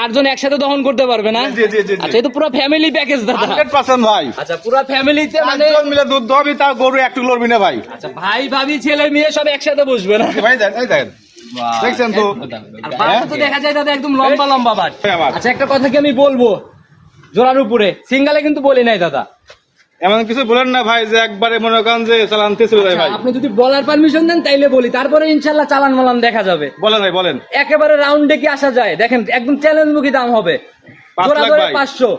4 জন একসাথে দহন করতে পারবে না? জি জি জি আচ্ছা, এটা পুরো ফ্যামিলি প্যাকেজ দাদা। 100% ভাই। আচ্ছা, পুরো ফ্যামিলিতে মানে 5 জন মিলে দুধ দহবি, তার গরু একটু লড়বি না ভাই। আচ্ছা, ভাই ভাবি ছেলে মেয়ে সব একসাথে বসবে না? ভাই দেন, এই দেন, দেখছেন তো? আর বাট তো দেখা যায় দাদা একদম লম্বা লম্বা বাট। আবার। আচ্ছা, একটা কথা কি আমি বলবো, জোড়ার উপরে সিঙ্গালে কিন্তু বলি নাই দাদা। এমন কিছু বলেন না ভাই যে একবারে মনে করেন যে চালানতে চলে যায় ভাই। আচ্ছা, আপনি যদি বলার পারমিশন দেন তাইলে বলি, তারপরে ইনশাল্লাহ চালান মালান দেখা যাবে। বলেন ভাই, বলেন। একেবারে রাউন্ডে কি আসা যায়? দেখেন একদম চ্যালেঞ্জ মুখী দাম হবে। 5 জোড়া লাখ ধরে ভাই। 500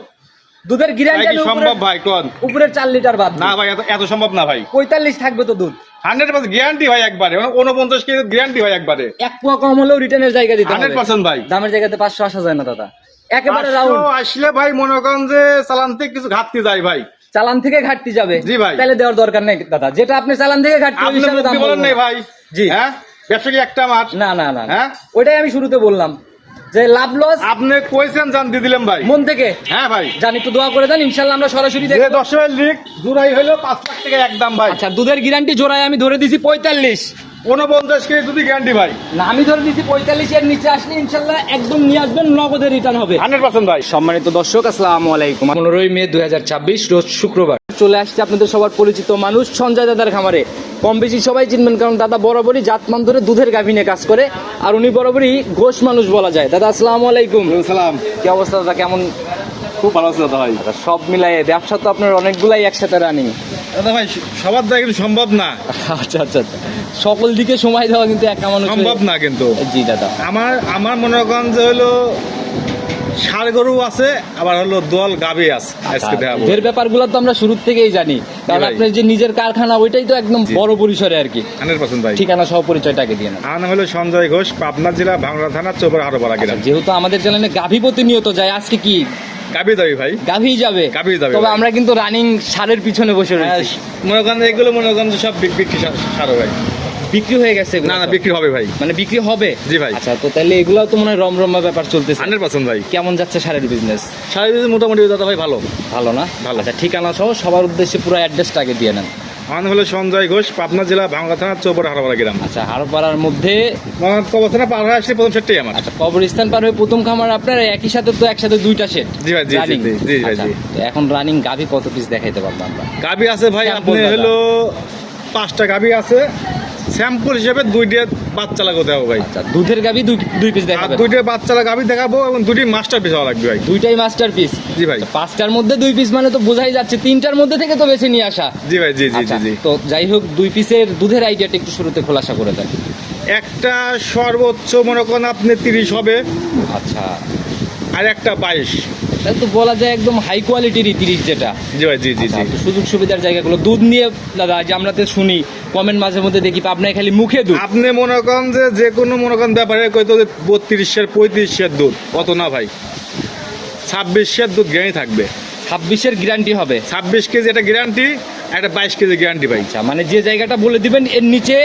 দুধের ভাই গ্যারান্টি কি সম্ভব ভাই কোন? উপরের 4 লিটার বাদ না ভাই, এত সম্ভব না ভাই। 45 থাকবে তো দুধ। 100% গ্যারান্টি ভাই একবারে, 49 কেজি গ্যারান্টি ভাই একবারে। এক পোয়া কম হলেও রিটার্নের জায়গা দিতে হবে। 100% ভাই। দামের জায়গাতে 500 আসা যায় না দাদা, একেবারে 500 রাউন্ড। আসলে ভাই মনে করেন যে চালানতে কিছু ঘাটতি যায় ভাই। চালান থেকে ঘাটতি যাবে। জি ভাই। তাহলে দেওয়ার দরকার নেই দাদা, যেটা আপনি চালান থেকে ঘাটতি ওই আপনি হিসাবে দাম মুক্তি বলেন বলবো নাই না। ভাই। জি। হ্যাঁ, ব্যবসা কি একটা মাছ? না না না, হ্যাঁ? ওইটাই আমি শুরুতে বললাম যে লাভ লস আপনি কইছেন জান দিয়ে দিলাম ভাই। মন থেকে। হ্যাঁ ভাই, জানি একটু দোয়া করে দেন, ইনশাল্লাহ আমরা সরাসরি যে দেখব। 10 লিখ জুড়াই হইলো 5 লাখ টাকা একদম ভাই। আচ্ছা, দুধের গ্যারান্টি জোড়ায় আমি ধরে দিছি 45। 49 কেজি যদি গ্যারান্টি ভাই। না, আমি ধরে দিছি 45 এর নিচে আসলে ইনশাল্লাহ একদম নিয়ে আসবেন, নগদের রিটার্ন হবে। 100% ভাই। সম্মানিত দর্শক, আসসালামু আলাইকুম। 15 মে 2024 রোজ শুক্রবার চলে আসছে আপনাদের সবার পরিচিত মানুষ সঞ্জয় দাদার খামারে। কম বেশি সবাই চিনবেন, কারণ দাদা বরাবরই জাতমান ধরে দুধের গাভী নিয়ে কাজ করে, আর উনি বরাবরই ঘোষ মানুষ বলা যায়। দাদা আসসালামু আলাইকুম। সালাম। কি অবস্থা দাদা, কেমন? খুব ভালো আছে দাদা ভাই। দাদা, সব মিলাই ব্যবসা তো আপনার অনেকগুলাই একসাথে রানিং। দাদা ভাই সবার দ্বারা কিন্তু সম্ভব না। আচ্ছা আচ্ছা আচ্ছা, সকল দিকে সময় দেওয়া কিন্তু একা মানুষ সম্ভব না কিন্তু। জি দাদা। আমার মনে করেন যে হলো ষাড় গরু আছে, আবার হলো দোয়াল গাভী আছে। আজকে দেখাবো। এর ব্যাপারগুলো তো আমরা শুরু থেকেই জানি, কারণ ভাই। আপনার যে নিজের কারখানা ওইটাই তো একদম বড় পরিসরে আর কি। 100% ভাই। ঠিকানা সহ পরিচয়টাকে দিয়ে না। আমার নাম হলো সঞ্জয় ঘোষ, পাবনা জেলা ভাঙড়া থানা চৌপাড়া হারোপাড়া গ্রাম। যেহেতু আমাদের চ্যানেলে গাভী প্রতিনিয়ত যায়, আজকে কি গাভী দাবি ভাই। গাভী যাবে? গাভী যাবে তবে ভাই। আমরা কিন্তু রানিং সারের পিছনে বসে রয়েছি। মনে করেন এগুলো মনে করেন যে সব বিক্রি সারো ভাই। বিক্রি হয়ে গেছে এগুলো না না, তো? বিক্রি হবে ভাই। মানে বিক্রি হবে? জি ভাই। আচ্ছা, তো তাহলে এগুলো তো মনে হয় রমরমা ব্যাপার চলতেছে। 100% ভাই। কেমন যাচ্ছে সারের বিজনেস? সারা মোটামুটি দাদা ভাই ভালো। ভালো না? ভালো। আচ্ছা, ঠিকানা সহ সবার উদ্দেশ্যে পুরো অ্যাড্রেসটা আগে দিয়ে নেন। আমার নাম হলো সঞ্জয় ঘোষ, পাবনা জেলা ভাঙড়া থানা চৌপাড়া হারোপাড়া গ্রাম। আচ্ছা, হারোপাড়ার মধ্যে। আমার কবস্থানে পার হয়ে আসলে প্রথম সেটটাই আমার। আচ্ছা, কবরস্থান পার হয়ে প্রথম খামার আপনার, একই সাথে তো একসাথে দুইটা সেট। জি ভাই, জি, জি, রানিং। জি, জি ভাই, আচ্ছা, জি। তো এখন রানিং গাভী কত পিস দেখাইতে পারবো আমরা? গাভী আছে ভাই, Sample আপনি দাদা। হলো 5টা গাভী আছে। স্যাম্পল হিসেবে 2টা বাচ্চা লাগো দেবো ভাই। আচ্ছা, দুধের গাভী দুই পিস আর দেখাবেন? 2টা বাচ্চা গাভী দেখাবো এবং 2টি মাস্টার পিস হওয়া লাগবে ভাই। দুইটাই মাস্টার পিস। জি ভাই। 5টার মধ্যে 2 পিস মানে তো বোঝাই যাচ্ছে 3টার মধ্যে থেকে তো বেছে নিয়ে আসা। জি ভাই, জি জি জি আচ্ছা, জি। তো যাই হোক, 2 পিসের দুধের আইডিয়াটা একটু শুরুতে খোলাসা করে দেন। একটা সর্বোচ্চ মনে করেন আপনি 30 হবে, আচ্ছা, আর একটা 22। তাহলে তো বলা যায় একদম হাই কোয়ালিটির 30 যেটা। জি ভাই, জি জি আচ্ছা, জি। তো সুযোগ সুবিধার জায়গাগুলো দুধ নিয়ে দাদা, যে আমরা তো শুনি কমেন্ট মাঝে মধ্যে দেখি আপনার খালি মুখে দুধ। আপনি মনে করেন যে কোনো মনে করেন ব্যাপারে কইতো যে 32 35 দুধ, অত না ভাই। 26 দুধ গ্যারান্টি থাকবে। 26-এর গ্যারান্টি হবে। 26 কেজি একটা গ্যারান্টি, একটা 22 কেজি গ্যারান্টি ভাই। আচ্ছা, মানে যে জায়গাটা বলে দিবেন এর নিচে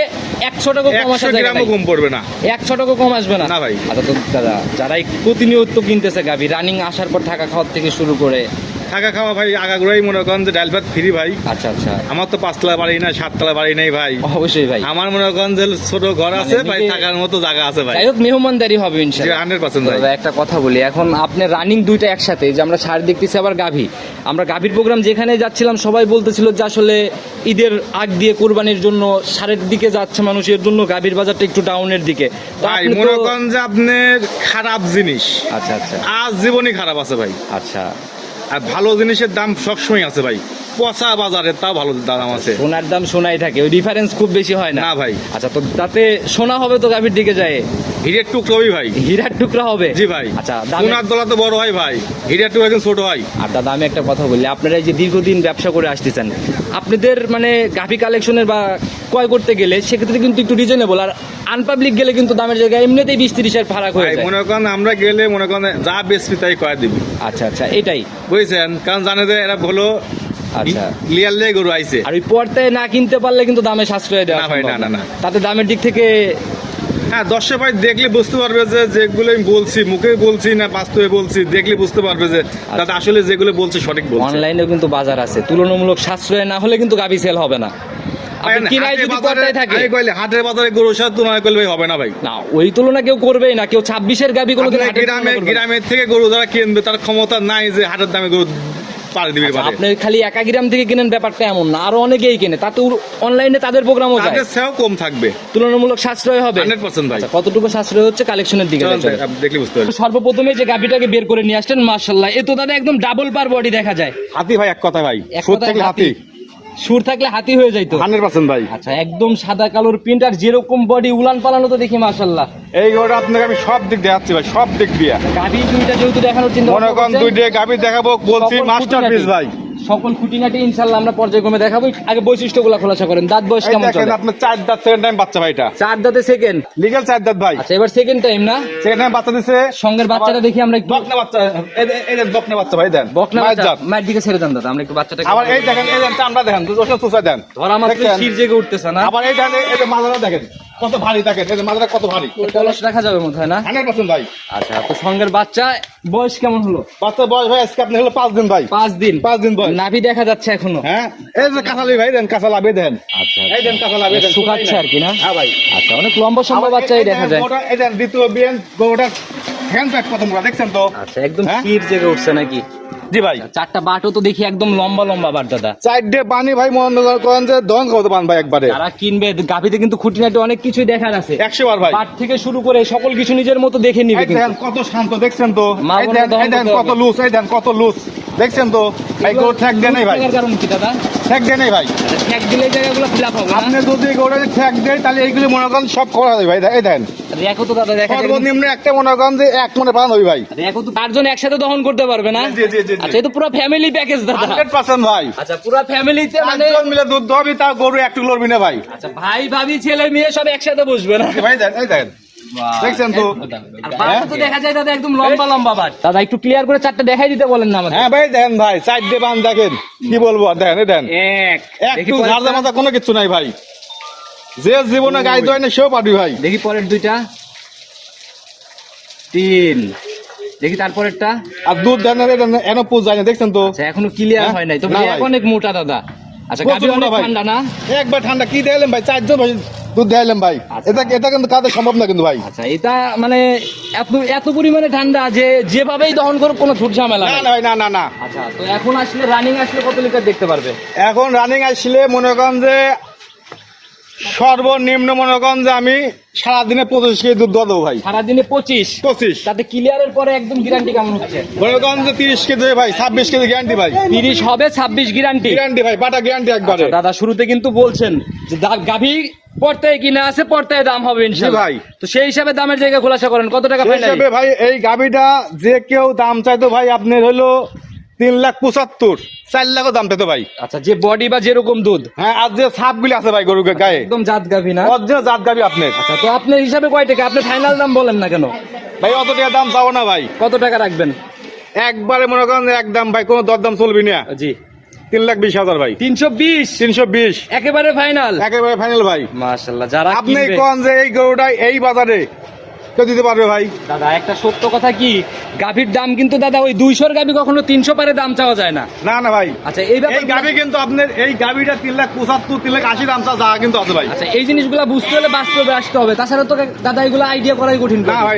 100 টাকা কম 100 আসার জায়গা গ্রামও নাই। কম পড়বে না। 100 টাকা কম আসবে না? না ভাই। আচ্ছা, তো দাদা যারাই প্রতিনিয়ত কিনতেছে গাভী, রানিং আসার পর থাকা খাওয়ার থেকে শুরু করে। থাকা খাওয়া ভাই আগাগোড়াই মনে করেন যে ডাল ভাত ফ্রি ভাই। আচ্ছা আচ্ছা, আমার তো 5 তলা বাড়ি না, 7 তলা বাড়ি নেই ভাই। অবশ্যই ভাই। আমার মনে করেন যে ছোট ঘর আছে মানে ভাই, নিজে- থাকার মতো জায়গা আছে ভাই। যাই হোক, মেহমানদারি হবে ইনশাআল্লাহ। 100% ভাই। দাদা একটা কথা বলি, এখন আপনি রানিং দুইটা একসাথে, যে আমরা সার দেখতেছি আবার গাভী, আমরা গাভীর প্রোগ্রাম যেখানে যাচ্ছিলাম সবাই বলতেছিল যে আসলে ঈদের আগ দিয়ে কোরবানির জন্য সারের দিকে যাচ্ছে মানুষ, এর জন্য গাভীর বাজারটা একটু ডাউনের দিকে। তো ভাই আপনি তো- মনে করেন যে আপনার খারাপ জিনিস আচ্ছা আচ্ছা আজ জীবনই খারাপ আছে ভাই, আচ্ছা, আর ভালো জিনিসের দাম সবসময় আছে ভাই। পচা বাজারে তাও ভালো দাম আছে। সোনার দাম সোনাই থাকে, ওই ডিফারেন্স খুব বেশি হয় না। না ভাই। আচ্ছা, তো তাতে সোনা হবে তো গাভীর দিকে যায়, হিরের টুকরোই ভাই। হীরার টুকরা হবে। জি ভাই। আচ্ছা, দামে- সোনার দলা তো বড় হয় ভাই, হিরের টুকরো একদম ছোট হয়। আর দাদা আমি একটা কথা বলি, আপনারা এই যে দীর্ঘদিন ব্যবসা করে আসতেছেন, আপনাদের মানে গাভী কালেকশনের বা ক্রয় করতে গেলে সেক্ষেত্রে কিন্তু একটু রিজনেবল, আর আনপাবলিক গেলে কিন্তু দামের জায়গায় এমনিতেই 20-30 ফারাক হয়ে ভাই যায়। মনে করেন আমরা গেলে মনে করেন যা বেশি তাই কয়ে দিবি, আচ্ছা আচ্ছা, এটাই। বুঝছেন? কারণ জানে যে এরা হলো আচ্ছা, লিয়ার লে গরু আইছে। আর ওই পর্দায় না কিনতে পারলে কিন্তু দামে সাশ্রয় দেওয়া না ভাই, সম্ভব না, না, না। তাতে দামের দিক থেকে। হ্যাঁ, দর্শক ভাই দেখলে বুঝতে পারবে যে যেগুলো আমি বলছি মুখে বলছি না বাস্তবে বলছি, দেখলে বুঝতে পারবে যে দাদা আসলে যেগুলো বলছে সঠিক বলছে। অনলাইনেও কিন্তু বাজার আছে, তুলনামূলক সাশ্রয় না হলে কিন্তু গাভী সেল হবে না। আপনি কিনাই যদি পর্দায় থাকে আমি কইলে হাটের বাজারে গরুর সাথে তুলনা করলে ভাই হবে না ভাই। না, ওই তুলনা কেউ করবেই না, কেউ 26-এর গাভী কোনো আপনার গ্রামের থেকে গরু যারা কিনবে তার ক্ষমতা নাই যে হাটের দামে গরু পাড়ি দিবে পারে। আপনি খালি একা গ্রাম থেকে কিনেন ব্যাপারটা এমন না, আরো অনেকেই কিনে, তাতে অনলাইনে তাদের প্রোগ্রামও যায়, তাদের সেও কম থাকবে, তুলনামূলক সাশ্রয় হবে 100% ভাই। আচ্ছা, কতটুকু সাশ্রয় হচ্ছে কালেকশনের দিকে চলেন চলেন। ভাই, আপনি দেখলে বুঝতে পারবেন। সর্বপ্রথমে যে গাভীটাকে বের করে নিয়ে আসলেন, মাশাআল্লাহ, এ তো দাদা একদম ডাবল পার বডি দেখা যায়। হাতি ভাই, এক কথা ভাই, এক সুর কথায় থাকলে হাতি, সুর থাকলে হাতি হয়ে যাইতো 100% ভাই। আচ্ছা, একদম সাদা কালোর প্রিন্ট, আর যেরকম বডি উলান পালানো তো দেখি মাশাআল্লাহ। এই গরুটা আপনাকে আমি সব দিক দেখাচ্ছি ভাই, সব দিক দিয়া। গাভী দুইটা যেহেতু দেখানোর চিন্তা মনে করেন দুইটা গাভী দেখাবো, বলছি মাস্টারপিস ভাই। সকল খুঁটিনাটি ইনশাআল্লাহ আমরা পর্যায়ক্রমে দেখাবো। আগে বৈশিষ্ট্যগুলো খোলাসা করেন। দাঁত বয়স এই কেমন দেখেন চলে? আপনার 4 দাঁত সেকেন্ড টাইম বাচ্চা ভাই, এটা 4 দাঁতে সেকেন্ড, লিগ্যাল 4 দাঁত ভাই। আচ্ছা, এবার সেকেন্ড টাইম না? সেকেন্ড টাইম বাচ্চা দিছে। সঙ্গের বাচ্চাটা দেখি আমরা একটু। বকনা বাচ্চা, এই দেন বকনা বাচ্চা ভাই, দেন বকনা মায়ের বাচ্চা, জাত। মায়ের দিকে ছেড়ে দেন দাদা, আমরা একটু বাচ্চাটাকে। আবার এই দেখেন, এই দেন চামড়া দেখেন, দুটো সুসা দেন, ধরা মাত্র দেখছেন? শির জেগে উঠতেছে না? আবার এই দেখেন, এই যে মাথাটা দেখেন কত ভারী, দেখেন এই যে মাথাটা কত ভারী, কলস রাখা যাবে মনে হয় না? 100% ভাই। আচ্ছা, তো সঙ্গের বাচ্চা বয়স কেমন হলো? বাচ্চার বয়স ভাই আজকে আপনি হলো 5 দিন ভাই, 5 দিন। 5 দিন বয়স। নাভি দেখা যাচ্ছে এখনো? হ্যাঁ, এই যে কাঁচালি ভাই, দেন কাঁচা লাভে দেন, আচ্ছা, এই দেন কাঁচা লাভে দেন, শুকাচ্ছে আর কি না? হ্যাঁ ভাই। আচ্ছা, অনেক লম্বা সম্ভব বাচ্চাই দেখা যায়। এই দেন দ্বিতীয় বিয়ান গরুটা হ্যান্ড প্যাক কত মোটা দেখছেন তো? আচ্ছা, একদম হ্যাঁ? শির জেগে উঠছে নাকি? জি ভাই। চারটা বাটও তো দেখি একদম লম্বা লম্বা বাট দাদা। 4 পানি ভাই, মনে করেন যে দহন করতে পান ভাই একবারে। যারা কিনবে গাভীতে কিন্তু খুঁটিনাটি অনেক কিছুই দেখার আছে, 100 বার ভাই। বাট থেকে শুরু করে সকল কিছু নিজের মতো দেখে নিবে এই কিন্তু। দেন কত শান্ত দেখছেন তো? মা এই বোনের দেন, দহন এই দেন করতে কত হবে। লুজ, এই দেন কত লুজ দেখছেন তো? এই গরু ঠ্যাক দেন নাই ভাই, লুজ থাকার কারণ কি দাদা? ঠ্যাক দেন নাই ভাই। ঠ্যাক দিলে এই জায়গাগুলো ফিল আপ হবে না? আপনি যদি গরুটা ঠ্যাক দেয় তাহলে এইগুলো মনে করেন সব করা যায় ভাই। এই দেন রেখো তো দাদা, দেখা যায় কিন্তু। সর্বনিম্ন একটা মনে করেন যে 1 মনে পান হই ভাই। রেখো তো 4 জন একসাথে দহন করতে পারবে না? জি জি জি। আচ্ছা, এই তো পুরো ফ্যামিলি প্যাকেজ দাদা। 100% ভাই। আচ্ছা, পুরো ফ্যামিলিতে মানে। 4 জন মিলে দুধ দহবি, তা গরু একটু লড়বি না ভাই। আচ্ছা, ভাই ভাবি ছেলে মেয়ে সব একসাথে বসবে না? ভাই দেন, এই দেন দেখছেন তো? আর বাট তো দেখা যায় দাদা একদম লম্বা লম্বা বাট। দাদা একটু ক্লিয়ার করে চারটা দেখাই দিতে বলেন না আমাদের। হ্যাঁ ভাই দেন ভাই, 4 বান দেখেন, কি বলবো আর দেখেন, এই দেন দেখি একটু পরেরটা। ঝাড়া মাথা কোনো কিছু নাই ভাই। যে জীবনে গাই দয় না সেও পারবি ভাই। দেখি পরের দুইটা, 3, দেখি তারপরেরটা। আর দুধ দেন এনে পুজ যায় না দেখছেন তো? আচ্ছা, এখনো ক্লিয়ার হ্যাঁ? হয় নাই তো, না ভাই ভাই। অনেক মোটা দাদা। আচ্ছা, প্রচুর গাভী অনেক মোটা ভাই। ঠান্ডা না? একবার ঠান্ডা কি দেখালেন ভাই, 4 জন ভাই দুধ দেখালেন ভাই। আচ্ছা। এটা কিন্তু কাজে সম্ভব না কিন্তু ভাই। আচ্ছা, এটা মানে এত এত পরিমাণে ঠান্ডা যে যেভাবেই দহন করো কোনো ঝুট ঝামেলা না নাই। না ভাই, না না না। আচ্ছা, তো এখন আসলে রানিং আসলে কত লিটার দেখতে পারবে? এখন রানিং আসলে মনে করেন যে সর্বনিম্ন মনে করেন যে আমি সারাদিনে 25 কেজি দুধ দেবো ভাই। সারাদিনে 25? 25 তাতে ক্লিয়ারের পরে একদম গ্যারান্টি কেমন হচ্ছে? মনে করেন যে 30 কেজি ভাই, 26 কেজি গ্যারান্টি ভাই। 30 হবে, 26 গ্যারান্টি। গ্যারান্টি ভাই, বাটা গ্যারান্টি একবারে। দাদা শুরুতে কিন্তু বলছেন যে গাভী পর্তায় কিনা আছে, পর্তায় দাম হবে ইনশাআল্লাহ। জি ভাই। তো সেই হিসাবে দামের জায়গা খোলাসা করেন, কত টাকা সেই ফাইনাল? হিসাবে ভাই এই গাবিটা যে কেউ দাম চাইতো ভাই আপনার হলো 3,75,000, 4 লাখও দাম পেতো ভাই। আচ্ছা, যে বডি বা যেরকম দুধ হ্যাঁ, আর যে ছাপগুলি আছে ভাই গরুকে গায়ে, একদম জাত গাভী না? অরিজিনাল জাত গাবি আপনার। আচ্ছা, তো আপনার হিসাবে কয় টাকা? আপনি ফাইনাল দাম বলেন না কেন? ভাই অত টাকা দাম চাবো না ভাই, কত টাকা রাখবেন? একবারে মনে করেন যে একদম ভাই, কোনো দরদাম চলবি না। জি, 3,20,000 ভাই। 320? 320 একেবারে ফাইনাল? একেবারে ফাইনাল ভাই। মাশাআল্লাহ, যারা আপনি কিনবে। কোন যে এই গরুটা এই বাজারে কেউ দিতে পারবে ভাই? দাদা একটা সত্য কথা কি, গাভীর দাম কিন্তু দাদা ওই 200-র গাভী কখনো 300 পারে দাম চাওয়া যায় না। না না ভাই। আচ্ছা, এই ব্যাপার এই গাবি কিন্তু আপনার এই গাবিটা 3,75,000, 3,80,000 দাম চা কিন্তু আছে ভাই। আচ্ছা, এই জিনিসগুলো বুঝতে হলে বাস্তবে আসতে হবে, তাছাড়া তো দাদা এগুলো আইডিয়া করাই কঠিন। না ভাই,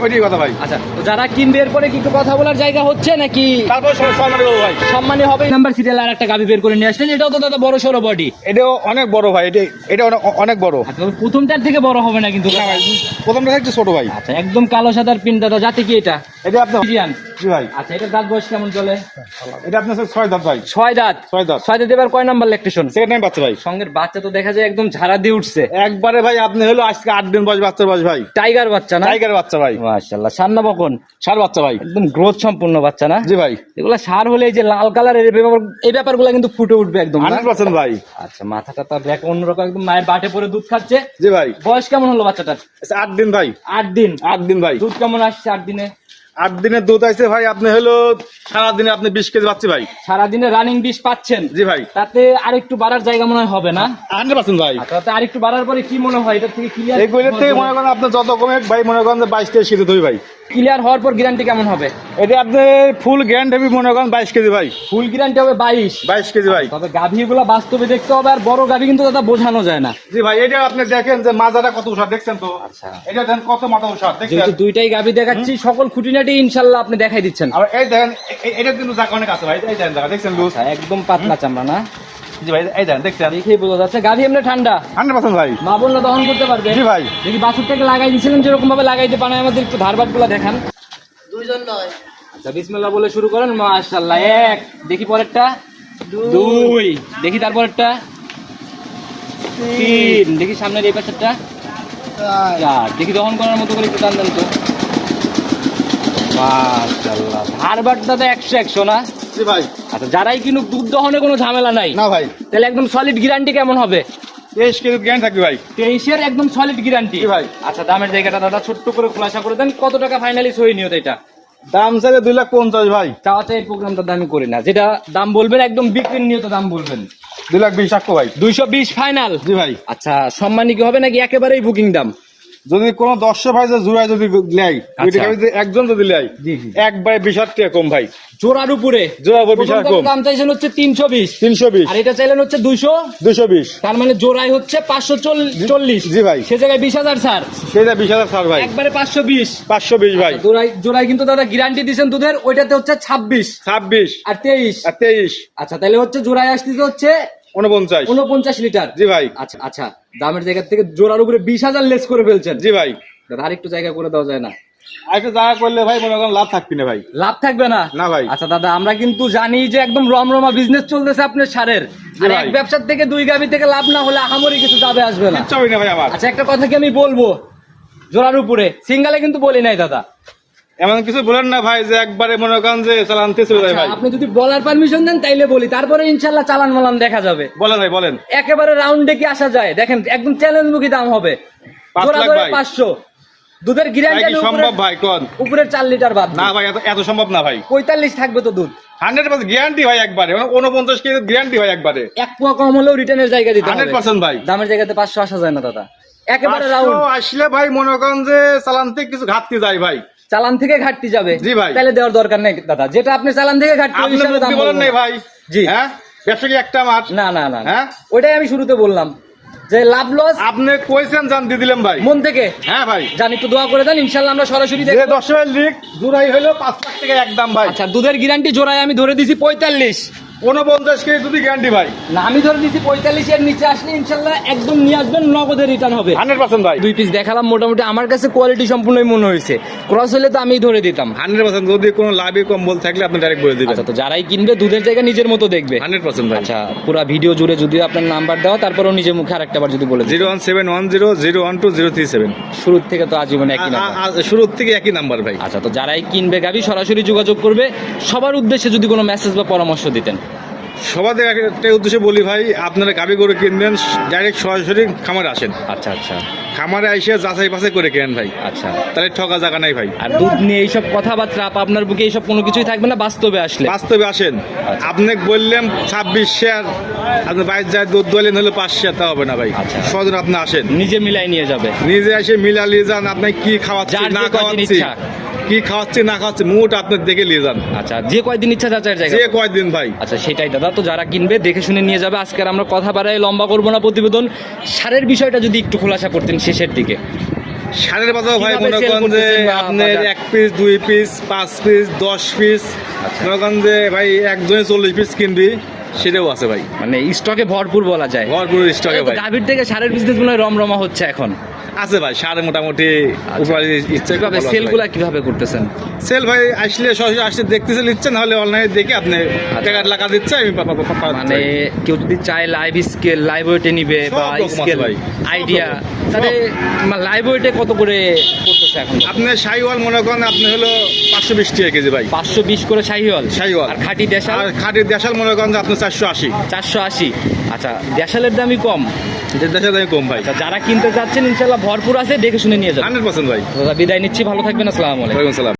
ওইটাই কথা ভাই। আচ্ছা, তো যারা কিনবে এরপরে কি একটু কথা বলার জায়গা হচ্ছে নাকি? তারপর সম্মান দেবো ভাই। সম্মানী হবে। নাম্বার সিরিয়াল আর একটা গাভী বের করে নিয়ে আসলেন, এটাও তো দাদা বড় সড়ো বডি। এটাও অনেক বড় ভাই, এটা অনেক বড়। আচ্ছা, ওই প্রথমটার থেকে বড় হবে না কিন্তু? না ভাই, প্রথমটা একটু ছোট ভাই। আচ্ছা, একদম কালো সাদার পিন দাদা, জাতি কি এটা? এটা আপনার ফ্রিজিয়ান? জি ভাই। আচ্ছা, এটা দাঁত বয়স কেমন চলে? এটা আপনার 6 দাঁত ভাই। 6 দাঁত? 6 দাঁত। 6 দাঁত এবার কয় নাম্বার ল্যাকটেশন? সেকেন্ড টাইম বাচ্চা ভাই। সঙ্গের বাচ্চা তো দেখা যায় একদম ঝাড়া দিয়ে উঠছে, একবারে ভাই আপনি হলো আজকে 8 দিন বয়স বাচ্চার বয়স ভাই। টাইগার বাচ্চা না? টাইগার বাচ্চা ভাই। মাশাআল্লাহ, সান্না বকন ষাঁড় বাচ্চা ভাই। একদম গ্রোথ সম্পূর্ণ বাচ্চা না? জি ভাই। এগুলা সার হলে এই যে লাল কালারের এই ব্যাপারগুলো কিন্তু ফুটে উঠবে একদম না? 100% ভাই। আচ্ছা, মাথাটা তার দেখো অন্যরকম, একদম মায়ের বাটে পরে দুধ খাচ্ছে। জি ভাই। বয়স কেমন হলো বাচ্চাটার? 8 দিন ভাই। 8 দিন? 8 দিন ভাই। দুধ কেমন আসছে 8 দিনে? 8 দিনের দুধ আছে ভাই আপনি হলো সারাদিনে আপনি 20 কেজি পাচ্ছি ভাই। সারাদিনে রানিং 20 পাচ্ছেন? জি ভাই। তাতে আরেকটু বাড়ার জায়গা মনে হয় হবে না? 100% ভাই। আচ্ছা, তাতে আরেকটু বাড়ার পরে কি মনে হয় এটা থেকে ক্লিয়ার? এই কইলে থেকে মনে করেন আপনি যত কমে ভাই মনে করেন যে 22-23 কেজি ধরি ভাই। ক্লিয়ার হওয়ার পর গ্যারান্টি কেমন হবে? এটা আপনার ফুল গ্যারান্টি হবে মনে করেন 22 কেজি ভাই। ফুল গ্যারান্টি হবে 22 কেজি ভাই। তবে গাভী গুলো বাস্তবে দেখতে হবে, আর বড় গাভী কিন্তু দাদা বোঝানো যায় না। জি ভাই, এটা আপনি দেখেন যে মাজাটা কত উষা দেখছেন তো। আচ্ছা, এটা দেখেন কত মাথা উষা দেখছেন। যেহেতু দুইটাই গাভী দেখাচ্ছি, সকল খুঁটিনাটি ইনশাল্লাহ আপনি দেখাই দিচ্ছেন। আর এই দেখেন এটা কিন্তু জায়গা অনেক আছে ভাই। এই দেখেন জায়গা দেখছেন লুজ। আচ্ছা, একদম পাতলা চামড়া না? জি ভাই, এই দেখেন দেখছেন দেখেই বোঝা যাচ্ছে গাভী এমনি ঠান্ডা 100% ভাই। মা বোনরা দহন করতে পারবে। জি ভাই। দেখি বাছুরটাকে লাগাই দিয়েছিলেন যেরকম ভাবে লাগাইতে পারেন, আমাদের একটু ধারবাট গুলা দেখান। আচ্ছা, বিসমিল্লাহ বলে শুরু করেন। মাশাআল্লাহ, এক দেখি, পরেরটা দুই দেখি, তারপরেরটা তিন দেখি, সামনের এই পাশেরটা চার দেখি, দহন করার মতো করে একটু টান দেন তো। মাশাআল্লাহ, ধারবাট দাদা 100 না? জি ভাই। আচ্ছা, যারাই কিনুক দুধ দহনে কোনো ঝামেলা নাই না ভাই, তাহলে একদম সলিড গ্যারান্টি কেমন হবে? 23 কেজি গ্যারান্টি থাকবে ভাই। 23-এর একদম সলিড গ্যারান্টি জি ভাই। আচ্ছা, দামের জায়গাটা দাদা ছোট্ট করে খোলাসা করে দেন, কত টাকা ফাইনালি সই নিয়ত এটা? দাম চাইলে 2,50,000 ভাই। চাওয়া চাই প্রোগ্রামটা দামি করি না, যেটা দাম বলবেন একদম বিক্রির নিয়ত দাম বলবেন। 2,20,000 টাকা ভাই। 220 ফাইনাল? জি ভাই। আচ্ছা, সম্মানী কি হবে নাকি একেবারেই বুকিং দাম? যদি কোন দর্শক ভাই যে জোড়ায় যদি নেয়, আচ্ছা। যদি একজন যদি নেয়, জি, জি। একবারে 20,000 টাকা কম ভাই। জোড়ার উপরে জোড়ার উপর 20,000 প্রথম কম। দাম চাইছেন হচ্ছে 320, 320, আর এটা চাইলেন হচ্ছে 200, 220। তার মানে জোড়ায় হচ্ছে 540। জি ভাই। সে জায়গায় 20,000 স্যার, সেটা 20,000 ছাড় ভাই। একবারে 520। 520 ভাই। জোড়ায় কিন্তু দাদা গ্যারান্টি দিচ্ছেন দুধের, ওইটাতে হচ্ছে 26 26 আর 23। আর 23, আচ্ছা, তাহলে হচ্ছে জোড়ায় আসতেছে হচ্ছে 49 লিটার। জি ভাই। আচ্ছা আচ্ছা, দামের জায়গা থেকে জোড়ার উপরে 20,000 লেস করে ফেলছেন। জি ভাই। দাদা আরেকটু জায়গা করে দেওয়া যায় না? আরেকটা জায়গা করলে ভাই মনে করেন লাভ থাকবি না ভাই। লাভ থাকবে না? না ভাই। আচ্ছা দাদা, আমরা কিন্তু জানি যে একদম রমরমা বিজনেস চলতেছে আপনার সারের, আর ভাই। এক ব্যবসার থেকে দুই গাভী থেকে লাভ না হলে আহামরি কিছু যাবে আসবে না। কিচ্ছু হবে না ভাই আমার। আচ্ছা, একটা কথা কি আমি বলবো, জোড়ার উপরে সিঙ্গালে কিন্তু বলি নাই দাদা। এমন কিছু বলেন না ভাই যে একবারে মনে করেন যে চালানতে চলে যায় আচ্ছা, ভাই। আপনি যদি বলার পারমিশন দেন তাইলে বলি, তারপরে ইনশাল্লাহ চালান মালান দেখা যাবে। বলেন ভাই, বলেন। একেবারে রাউন্ডে কি আসা যায়? দেখেন, একদম চ্যালেঞ্জ মুখী দাম হবে। 5 জোড়া লাখ ধরে ভাই। 500, দুধের ভাই গ্যারান্টি কি সম্ভব ভাই কোন? উপরের 4 লিটার বাদ না ভাই, এত সম্ভব না ভাই। 45 থাকবে তো দুধ। 100% গ্যারান্টি ভাই একবারে, 49 কেজি গ্যারান্টি ভাই একবারে। এক পোয়া কম হলেও রিটার্নের জায়গা দিতে হবে। 100% ভাই। দামের জায়গাতে 500 আসা যায় না দাদা, একেবারে 500 রাউন্ড। আসলে ভাই মনে করেন যে চালানতে কিছু ঘাটতি যায় ভাই। চালান থেকে ঘাটতি যাবে? জি ভাই। তাহলে দেওয়ার দরকার নেই দাদা, যেটা আপনি চালান থেকে ঘাটতি ওই আপনি হিসাবে দাম মুক্তি বলেন বলবো নাই না। ভাই। জি। হ্যাঁ, ব্যবসা কি একটা মাছ? না না না, হ্যাঁ? ওইটাই আমি শুরুতে বললাম যে লাভ লস আপনি কইছেন জান দিয়ে দিলাম ভাই। মন থেকে। হ্যাঁ ভাই। জানি, একটু দোয়া করে দেন, ইনশাল্লাহ আমরা সরাসরি যে দেখবো। 10 লিখ জোড়াই হলো 5 লাখ টাকা একদম ভাই। আচ্ছা, দুধের গ্যারান্টি জোড়ায় আমি ধরে দিছি 45। 49 কেজি যদি গ্যারান্টি ভাই। না, আমি ধরে দিছি 45, এর নিচে আসলে ইনশাল্লাহ একদম নিয়ে আসবেন, নগদের রিটার্ন হবে। 100% ভাই। 2 পিস দেখালাম, মোটামুটি আমার কাছে কোয়ালিটি সম্পূর্ণই মনে হয়েছে। ক্রস হলে তো আমি ধরে দিতাম। 100% যদি কোনো লাভে কম বল থাকলে আপনি ডাইরেক্ট বলে দিবেন। আচ্ছা, তো যারাই কিনবে দুধের জায়গা নিজের মতো দেখবে। 100% ভাই। আচ্ছা, পুরো ভিডিও জুড়ে যদি আপনার নাম্বার দেওয়া, তারপরেও নিজের মুখে আরেকটাবার যদি বলে দিন। 01710012037। শুরুর থেকে তো আজীবন একই নাম্বার। শুরুর থেকে একই নাম্বার ভাই। আচ্ছা, তো যারাই কিনবে গাবি সরাসরি যোগাযোগ করবে। সবার উদ্দেশ্যে যদি কোনো মেসেজ বা পরামর্শ দিতেন? সবাদের একটা উদ্দেশ্যে বলি ভাই, আপনারা গাবি গরু কিনবেন ডাইরেক্ট সরাসরি খামারে আসেন। আচ্ছা আচ্ছা খামারে এসে যাচাই বাছাই করে কেনেন ভাই, আচ্ছা। তাহলে ঠকা জায়গা নাই ভাই। আর দুধ নিয়ে এইসব কথাবার্তা আপনার বুকে এইসব কোনো কিছুই থাকবে না বাস্তবে আসলে? বাস্তবে আসেন। আচ্ছা। আপনি বললেন 26 শেয়ার, আপনি বাইরে যায় দুধ দোলেন হলো 5 শেয়ার, তা হবে না ভাই। আচ্ছা। সজন আপনি আসেন, নিজে মিলাই নিয়ে যাবে। নিজে এসে মিলালিয়ে যান, আপনি কি খাওয়াচ্ছি যার না যে কয়দিন খাওয়াচ্ছি, ইচ্ছা। কি খাওয়াচ্ছি না খাওয়াচ্ছি মুট আপনি দেখে নিয়ে যান। আচ্ছা, যে কয়দিন ইচ্ছা যাচাইয়ের জায়গা। যে কয়দিন ভাই। আচ্ছা, সেটাই দাদা, তো যারা কিনবে দেখে শুনে নিয়ে যাবে। আজকে আর আমরা কথা বাড়াই লম্বা করবো না প্রতিবেদন। সারের বিষয়টা যদি একটু খোলাসা করতেন শেষের দিকে। সারের বাজার ভাই কিভাবে মনে sell করেন যে করতেছেন বা আপনার বাজার? 1 পিস 2 পিস 5 পিস 10 পিস আচ্ছা। মনে করেন যে ভাই একজনে 40 পিস কিনবি, সেটাও আছে ভাই। মানে স্টকে ভরপুর বলা যায়। ভরপুর স্টকে ভাই গাভীর থেকে সারের বিজনেস গুলো রমরমা হচ্ছে এখন। আছে ভাই। সারে মোটামুটি উপরে ইচ্ছা কিভাবে সেলগুলা কিভাবে করতেছেন? সেল ভাই আসলে সরাসরি আসলে দেখতেছে নিচ্ছেন, নাহলে অনলাইনে দেখে আপনি টাকা টাকা দিচ্ছে আমি মানে কেউ যদি চায় লাইভ স্কেল লাইভ ওয়েটে নিবে সব বা রকম আছে স্কেল ভাই। আইডিয়া, সব। তাহলে লাইভ ওয়েটে কত করে করতেছে এখন? আপনি শাহিওয়াল মনে করেন আপনি হলো 520 টাকা কেজি ভাই। 520 করে শাহিওয়াল। শাহিওয়াল। আর খাঁটি দেশাল? আর খাঁটির দেশাল মনে করেন যে আপনি 480। 480। আচ্ছা, দেশালের দামই কম। দেশাল দামই কম ভাই। আচ্ছা, যারা কিনতে চাচ্ছেন ইনশাল্লাহ ভরপুর আছে, দেখে শুনে নিয়ে যাবেন। 100% ভাই। দাদা বিদায় নিচ্ছি, ভালো থাকবেন, আসসালামু আলাইকুম। ওয়ালাইকুম সালাম।